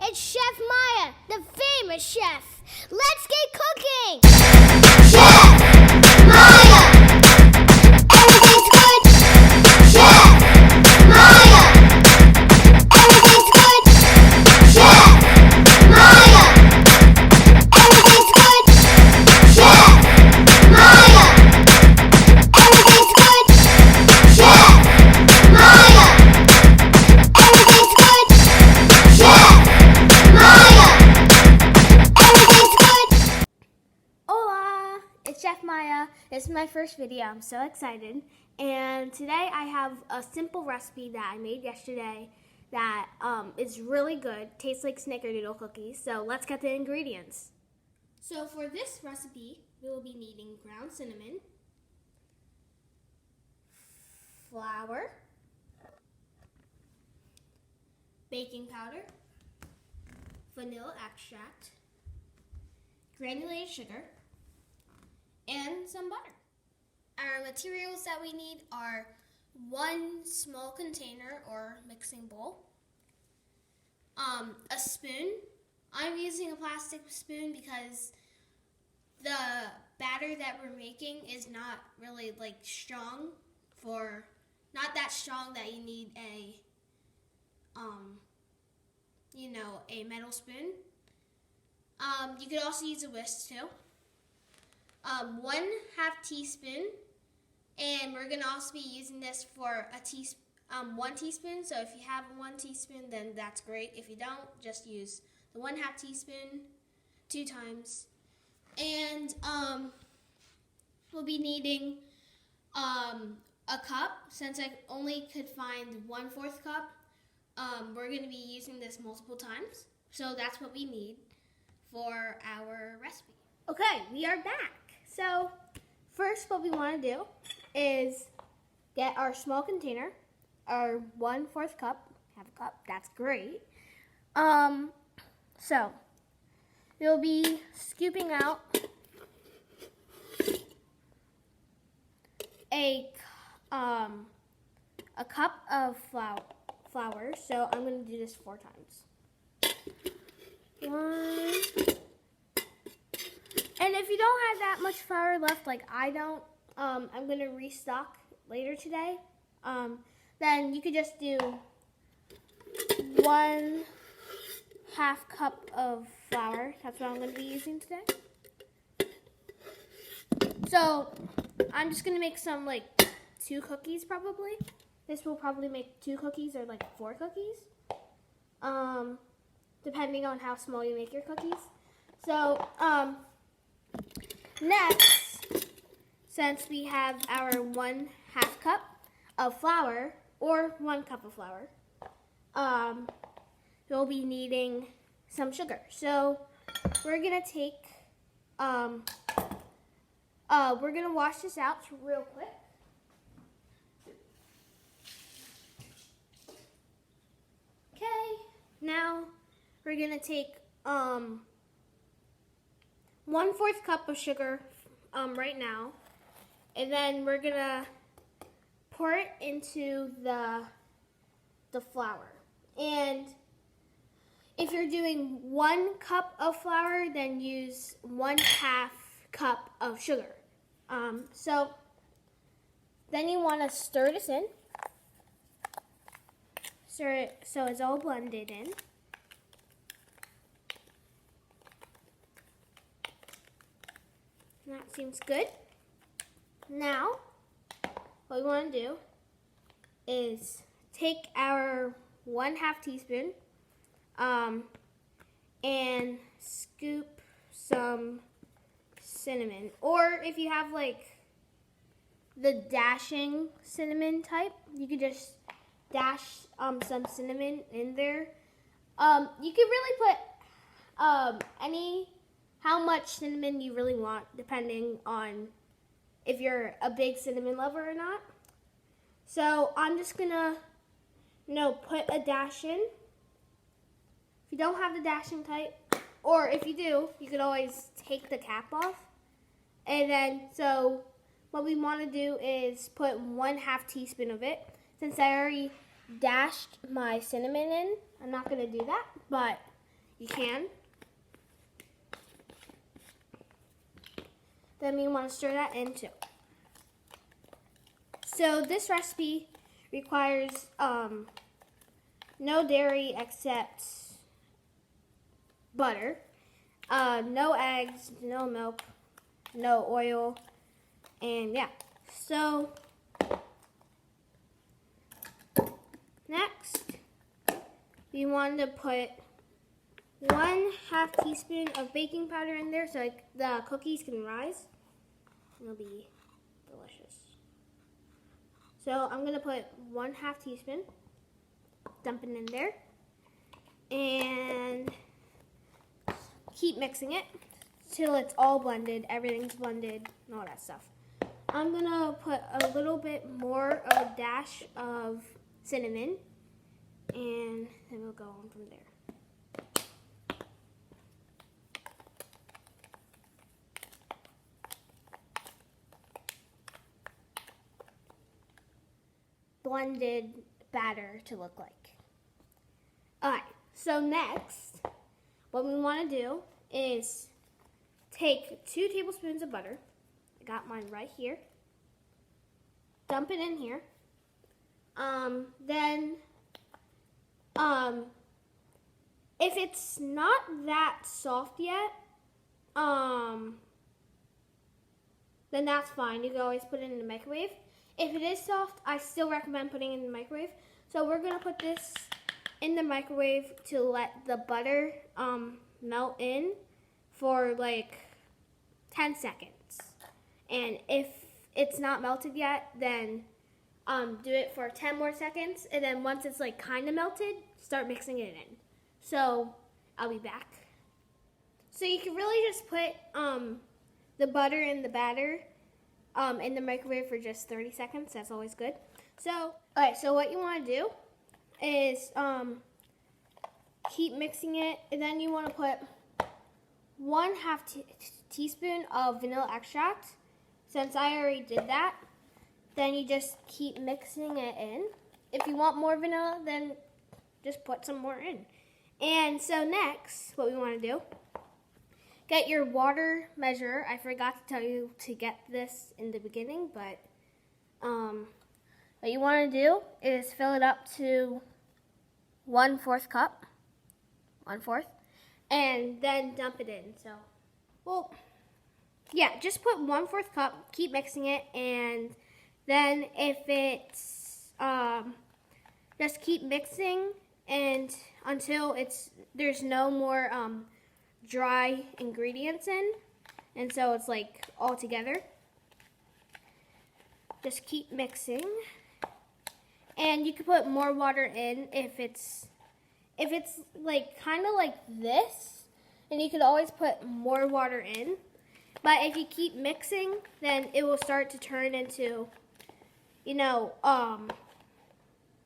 It's Chef Maia, the famous chef. Let's get cooking! Chef Maia! Everything's good! Chef Maia! Everything's good! Chef Maia! Everything's good! Chef Maia! Everything's good! Chef Maia! Everything's good! Chef Maia! Everything's good! Hola! It's Chef Maia. This is my first video. I'm so excited. And today I have a simple recipe that I made yesterday that is really good. Tastes like snickerdoodle cookies. So let's get the ingredients. So for this recipe, we will be needing ground cinnamon, flour, baking powder, vanilla extract, granulated sugar, and some butter. Our materials that we need are one small container or mixing bowl, a spoon. I'm using a plastic spoon because the batter that we're making is not really strong, not that strong that you need a metal spoon. You could also use a whisk too. 1/2 teaspoon, and we're gonna also be using this for 1 teaspoon. So if you have 1 teaspoon, then that's great. If you don't, just use the 1/2 teaspoon 2 times. And we'll be needing a cup. Since I only could find 1/4 cup, we're gonna be using this multiple times. So that's what we need for our recipe. Okay, we are back. So first what we want to do is get our small container, our 1/4 cup, have a cup, that's great. So we'll be scooping out a cup of flour. So I'm going to do this 4 times. 1. And if you don't have that much flour left, like I don't, I'm going to restock later today. Then you could just do 1/2 cup of flour. That's what I'm going to be using today. So I'm just going to make some 2 cookies probably. This will probably make 2 cookies or 4 cookies. Depending on how small you make your cookies. So, next, since we have our 1/2 cup of flour, or 1 cup of flour, we'll be needing some sugar. So we're gonna take, we're gonna wash this out real quick. Okay, now we're gonna take 1/4 cup of sugar right now, and then we're gonna pour it into the flour. And if you're doing 1 cup of flour, then use 1/2 cup of sugar. So then you want to stir this in. Stir it so it's all blended in. That seems good. Now, what we want to do is take our 1/2 teaspoon and scoop some cinnamon. Or if you have the dashing cinnamon type, you could just dash some cinnamon in there. You could really put how much cinnamon you really want, depending on if you're a big cinnamon lover or not. So I'm just gonna, put a dash in. If you don't have the dashing type, or if you do, you could always take the cap off. And then, so what we want to do is put 1/2 teaspoon of it. Since I already dashed my cinnamon in, I'm not gonna do that, but you can. Then you want to stir that in too. So this recipe requires no dairy except butter, no eggs, no milk, no oil, and yeah. So next, you want to put 1/2 teaspoon of baking powder in there so like the cookies can rise. It'll be delicious. So I'm gonna put 1/2 teaspoon, dump it in there, and keep mixing it till it's all blended, everything's blended, and all that stuff. I'm gonna put a little bit more, a dash of cinnamon, and then we'll go on from there. Blended batter to look like. Alright, so next, what we want to do is take 2 tablespoons of butter. I got mine right here. Dump it in here. Then, if it's not that soft yet, then that's fine. You can always put it in the microwave. If it is soft, I still recommend putting it in the microwave. So we're gonna put this in the microwave to let the butter melt in for like 10 seconds. And if it's not melted yet, then do it for 10 more seconds. And then once it's like kind of melted, start mixing it in. So I'll be back. So you can really just put the butter in the batter in the microwave for just 30 seconds. That's always good. So, alright, so what you want to do is keep mixing it, and then you want to put 1/2 teaspoon of vanilla extract. Since I already did that, then you just keep mixing it in. If you want more vanilla, then just put some more in. And so next, what we want to do, get your water measure. I forgot to tell you to get this in the beginning, but what you want to do is fill it up to 1/4 cup, 1/4, and then dump it in. So, well, yeah, just put 1/4 cup, keep mixing it, and then if it's, just keep mixing and until there's no more dry ingredients in, and so it's like all together. Just keep mixing, and you can put more water in if it's like kind of like this, and you could always put more water in. But if you keep mixing, then it will start to turn into, you know,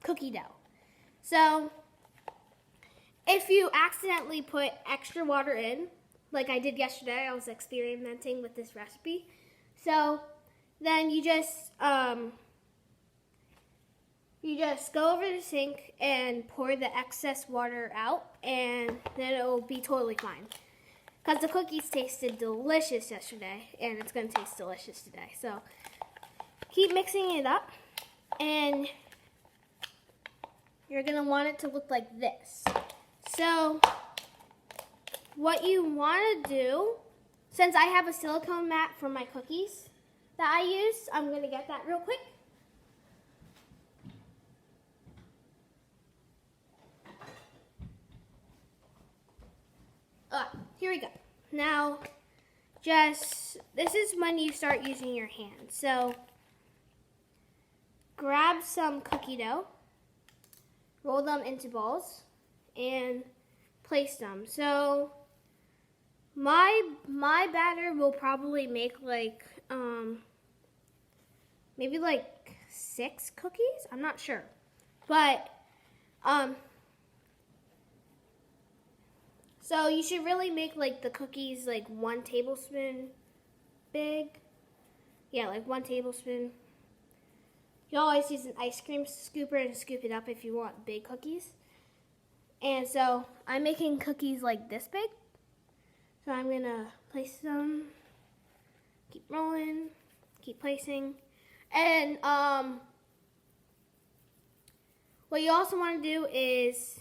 cookie dough. So if you accidentally put extra water in, like I did yesterday, I was experimenting with this recipe. So then you just go over the sink and pour the excess water out, and then it will be totally fine. Because the cookies tasted delicious yesterday, and it's going to taste delicious today. So keep mixing it up, and you're going to want it to look like this. So what you want to do, since I have a silicone mat for my cookies that I use, I'm going to get that real quick. Here we go. Now, this is when you start using your hands. So, grab some cookie dough, roll them into balls, and place them. So, my batter will probably make like, maybe like 6 cookies? I'm not sure. But, so you should really make like the cookies like 1 tablespoon big. Yeah, like 1 tablespoon. You always use an ice cream scooper and scoop it up if you want big cookies. And so I'm making cookies like this big. So I'm gonna place them, keep rolling, keep placing. And what you also want to do is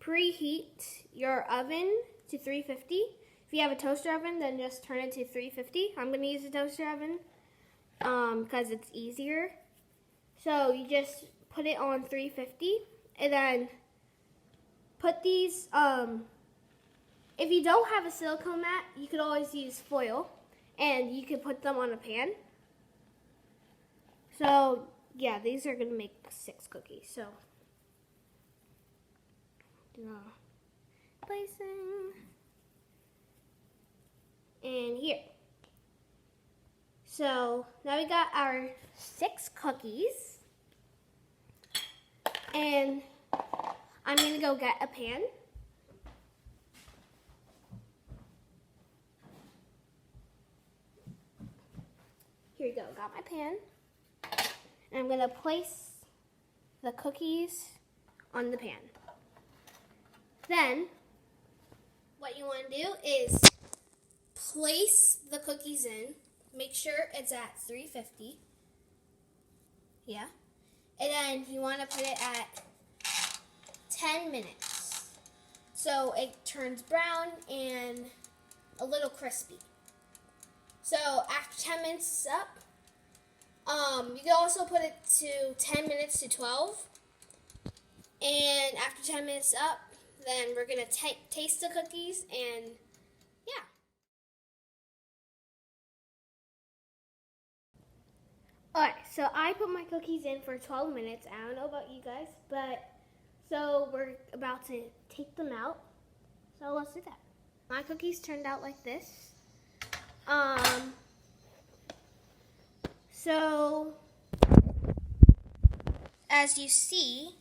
preheat your oven to 350. If you have a toaster oven, then just turn it to 350. I'm gonna use a toaster oven because it's easier. So you just put it on 350 and then put these, if you don't have a silicone mat, you could always use foil and you could put them on a pan. So yeah, these are gonna make 6 cookies. So placing and here. So now we got our 6 cookies, and I'm gonna go get a pan. Here we go, got my pan. And I'm gonna place the cookies on the pan. Then, what you wanna do is place the cookies in. Make sure it's at 350. Yeah. And then you wanna put it at 10 minutes. So it turns brown and a little crispy. So after 10 minutes is up, you can also put it to 10 minutes to 12. And after 10 minutes up, then we're gonna taste the cookies and yeah. Alright, so I put my cookies in for 12 minutes. I don't know about you guys, but so we're about to take them out. So let's do that. My cookies turned out like this. So as you see,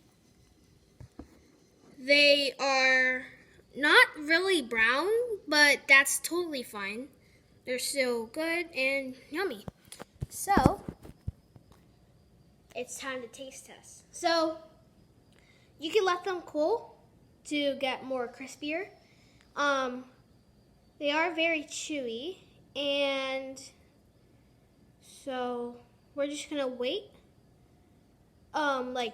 they are not really brown, but that's totally fine. They're still good and yummy. So it's time to taste test. So you can let them cool to get more crispier. They are very chewy, and so we're just gonna wait like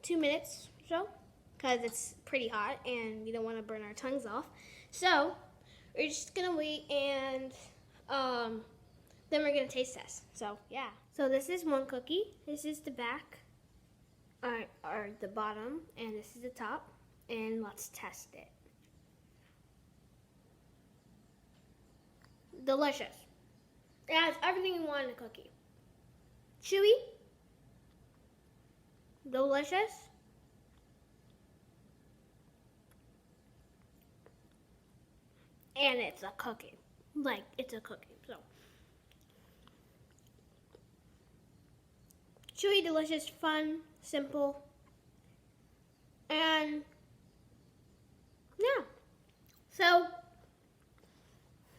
2 minutes or so, because it's pretty hot and we don't want to burn our tongues off. So we're just gonna wait, and then we're gonna taste test. So yeah. So this is one cookie. This is the back, or the bottom, and this is the top. And let's test it. Delicious. It has everything you want in a cookie. Chewy. Delicious. And it's a cookie. Like, it's a cookie. So chewy, delicious, fun, simple. And yeah. So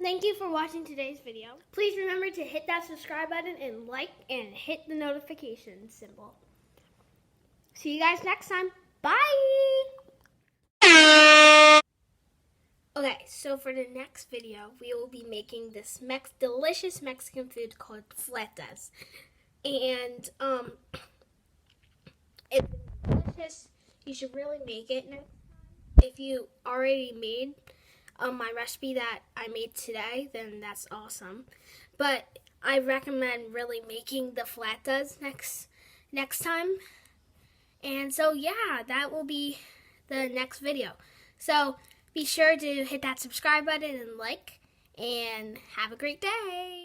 thank you for watching today's video. Please remember to hit that subscribe button and like and hit the notification symbol. See you guys next time. Bye! Okay, so for the next video, we will be making this delicious Mexican food called flautas. And it's delicious. You should really make it next time. If you already made my recipe that I made today, then that's awesome. But I recommend really making the flautas next time. And so yeah, that will be the next video. So be sure to hit that subscribe button and like, and have a great day.